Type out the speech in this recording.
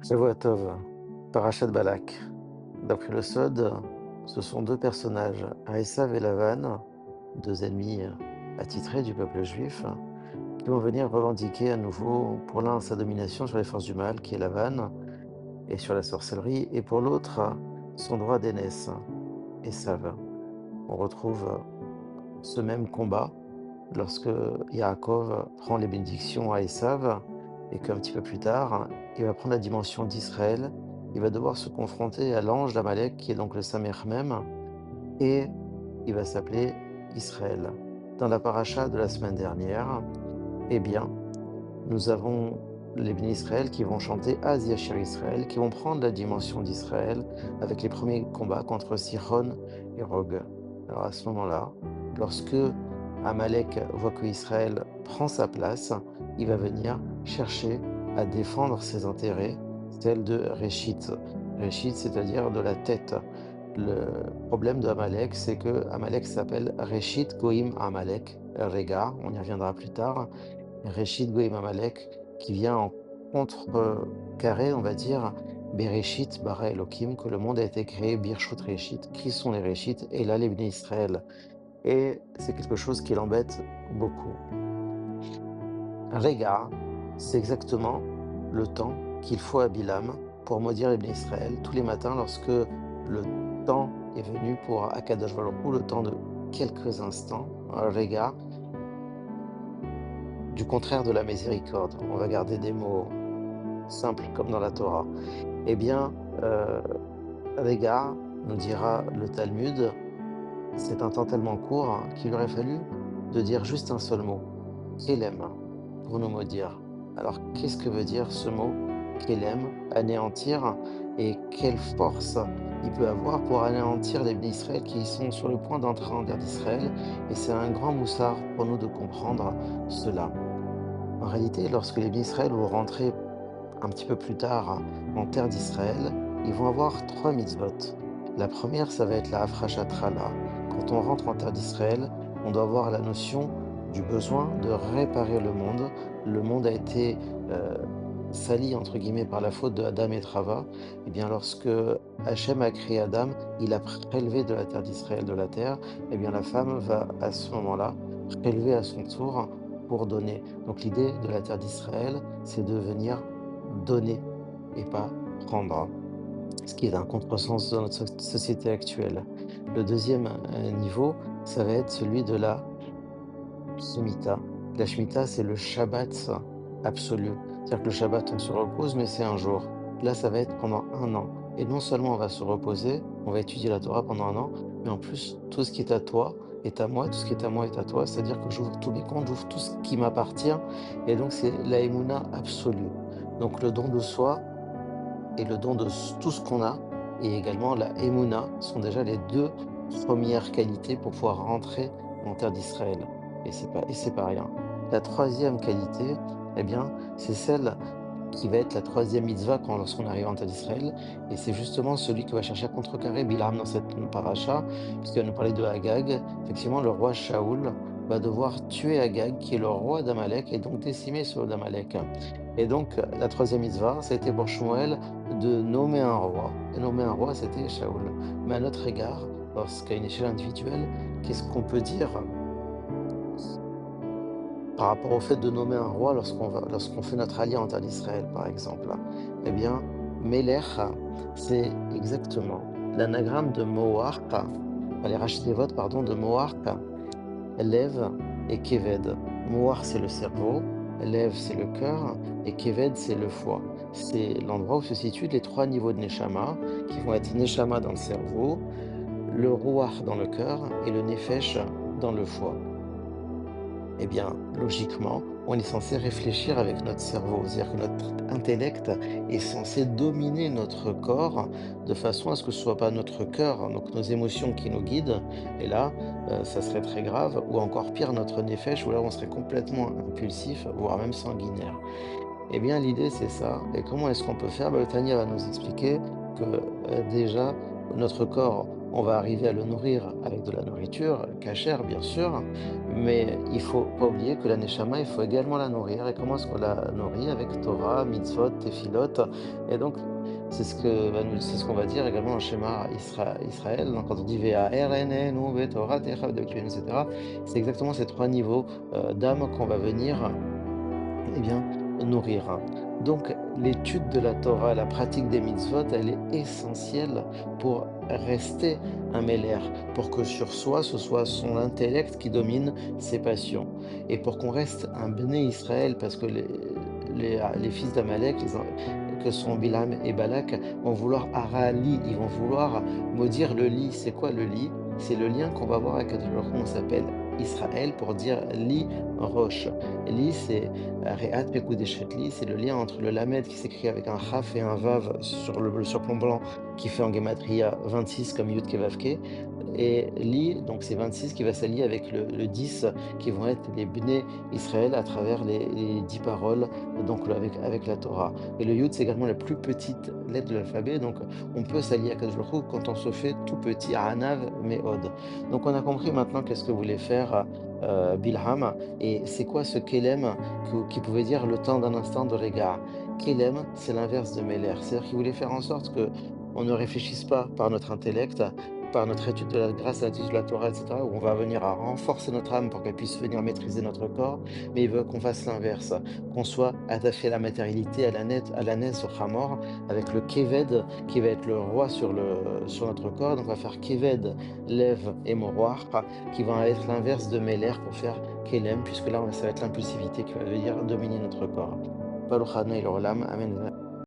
Shavua Tov, Parashat Balak. D'après le Sod, ce sont deux personnages, Esav et Lavan, deux ennemis attitrés du peuple juif, qui vont venir revendiquer à nouveau, pour l'un sa domination sur les forces du mal, qui est Lavan, et sur la sorcellerie, et pour l'autre son droit d'aînesse, Esav. On retrouve ce même combat lorsque Yaakov prend les bénédictions à Esav, et qu'un petit peu plus tard, il va prendre la dimension d'Israël, il va devoir se confronter à l'ange d'Amalek, qui est donc le Samer même, et il va s'appeler Israël. Dans la paracha de la semaine dernière, eh bien, nous avons les bénis Israël qui vont chanter Az Yashir Israël, qui vont prendre la dimension d'Israël avec les premiers combats contre Sihon et Og. Alors à ce moment-là, lorsque Amalek voit que Israël prend sa place, il va venir chercher à défendre ses intérêts, celle de Réchit. Réchit, c'est-à-dire de la tête. Le problème de Amalek, c'est que Amalek s'appelle Réchit Goïm Amalek, Rega, on y reviendra plus tard. Réchit Goïm Amalek, qui vient en contrecarré, on va dire, Bereshit bara Elohim, que le monde a été créé, Birshut Réchit, qui sont les Réchit, et là les bénis Israël. Et c'est quelque chose qui l'embête beaucoup. Rega, c'est exactement le temps qu'il faut à Bilam pour maudire les bénis Israël tous les matins lorsque le temps est venu pour Akadosh Baruch Hu, le temps de quelques instants. Rega, du contraire de la miséricorde. On va garder des mots simples comme dans la Torah. Eh bien, Rega, nous dira le Talmud, c'est un temps tellement court qu'il aurait fallu de dire juste un seul mot, Kélem, pour nous maudire. Alors, qu'est-ce que veut dire ce mot, Kélem, anéantir, et quelle force il peut avoir pour anéantir les bénis Israël qui sont sur le point d'entrer en terre d'Israël, et c'est un grand moussard pour nous de comprendre cela. En réalité, lorsque les bénis Israël vont rentrer un petit peu plus tard en terre d'Israël, ils vont avoir trois mitzvot. La première, ça va être la Hafrashat Trala. Quand on rentre en terre d'Israël, on doit avoir la notion du besoin de réparer le monde. Le monde a été sali, entre guillemets, par la faute de Adam et Trava. Et bien, lorsque Hachem a créé Adam, il a prélevé de la terre d'Israël de la terre. Et bien, la femme va à ce moment-là prélever à son tour pour donner. Donc l'idée de la terre d'Israël, c'est de venir donner et pas prendre, ce qui est un contresens dans notre société actuelle. Le deuxième niveau, ça va être celui de la Shemitah. La Shemitah, c'est le Shabbat absolu. C'est-à-dire que le Shabbat, on se repose, mais c'est un jour. Là, ça va être pendant un an. Et non seulement on va se reposer, on va étudier la Torah pendant un an, mais en plus, tout ce qui est à toi est à moi, tout ce qui est à moi est à toi. C'est-à-dire que j'ouvre tous mes comptes, j'ouvre tout ce qui m'appartient. Et donc, c'est la Emouna absolue. Donc, le don de soi et le don de tout ce qu'on a, et également la Emouna, sont déjà les deux premières qualités pour pouvoir rentrer en terre d'Israël. Et c'est pas rien. La troisième qualité, eh bien, c'est celle qui va être la troisième mitzvah lorsqu'on arrive en terre d'Israël, et c'est justement celui qui va chercher à contrecarrer Bilam dans cette paracha, puisqu'il va nous parler de Agag. Effectivement, le roi Shaoul va devoir tuer Agag, qui est le roi d'Amalek, et donc décimer ce roi d'Amalek. Et donc, la troisième mitzvah, ça a été pour Shmuel de nommer un roi. Et nommer un roi, c'était Shaoul. Mais à notre égard, lorsqu'à une échelle individuelle, qu'est-ce qu'on peut dire par rapport au fait de nommer un roi lorsqu'on fait notre alliance en terre d'Israël, par exemple? Eh bien, Melech, c'est exactement l'anagramme de Moarch, enfin, les Rachidevot, pardon, de Moarch, Lev et Keved. Moar, c'est le cerveau, Lev, c'est le cœur, et Keved, c'est le foie. C'est l'endroit où se situent les trois niveaux de Neshama, qui vont être Neshama dans le cerveau, le Ruach dans le cœur et le Nefesh dans le foie. Eh bien, logiquement, on est censé réfléchir avec notre cerveau, c'est-à-dire que notre intellect est censé dominer notre corps de façon à ce que ce soit pas notre cœur, donc nos émotions qui nous guident, et là, ça serait très grave, ou encore pire, notre nefesh, où là, on serait complètement impulsif, voire même sanguinaire. Eh bien, l'idée, c'est ça. Et comment est-ce qu'on peut faire? Bah, le Tanya va nous expliquer que déjà, notre corps, on va arriver à le nourrir avec de la nourriture, cachère bien sûr, mais il faut pas oublier que la neshama, il faut également la nourrir. Et comment est-ce qu'on la nourrit? Avec Torah, mitzvot, tefilot. Et donc, c'est ce qu'on va dire également dans le schéma Israël. Donc, quand on dit Ve'arenenu beToratecha v'debekenu, etc., c'est exactement ces trois niveaux d'âme qu'on va venir eh bien, nourrir, hein. Donc, l'étude de la Torah, la pratique des mitzvot, elle est essentielle pour rester un méler, pour que sur soi, ce soit son intellect qui domine ses passions. Et pour qu'on reste un béné Israël, parce que les fils d'Amalek, que sont Bilam et Balak, vont vouloir Arali, ils vont vouloir maudire le lit. C'est quoi le lit? C'est le lien qu'on va avoir avec Kadosh Baruch Hu, on s'appelle Israël pour dire li roche. Li, c'est Re'at Pekudeshet Li, c'est le lien entre le lamed qui s'écrit avec un chaf et un vav sur le surplomb blanc qui fait en gematria 26 comme Yud Kevavke. Et Li, donc c'est 26 qui va s'allier avec le 10 qui vont être les Bnei Israël à travers les 10 paroles donc avec la Torah. Et le Yud, c'est également la plus petite lettre de l'alphabet, donc on peut s'allier à Kadosh Baruch Hu quand on se fait tout petit, Anav Me'od. Donc on a compris maintenant qu'est-ce que voulait faire Bilham, et c'est quoi ce Kelem qui pouvait dire le temps d'un instant de regard. Kelem, c'est l'inverse de Meler, c'est-à-dire qu'il voulait faire en sorte que on ne réfléchisse pas par notre intellect, par notre étude de la grâce à l'étude de la Torah, etc., où on va venir à renforcer notre âme pour qu'elle puisse venir maîtriser notre corps, mais il veut qu'on fasse l'inverse, qu'on soit attaché à la matérialité, à la naisse, au Hamor, avec le Keved qui va être le roi sur notre corps. Donc on va faire Keved, Lev et Moroir, qui vont être l'inverse de Meler pour faire Kelem, puisque là ça va être l'impulsivité qui va venir dominer notre corps. Baruch Adonai l'Olam, Amen.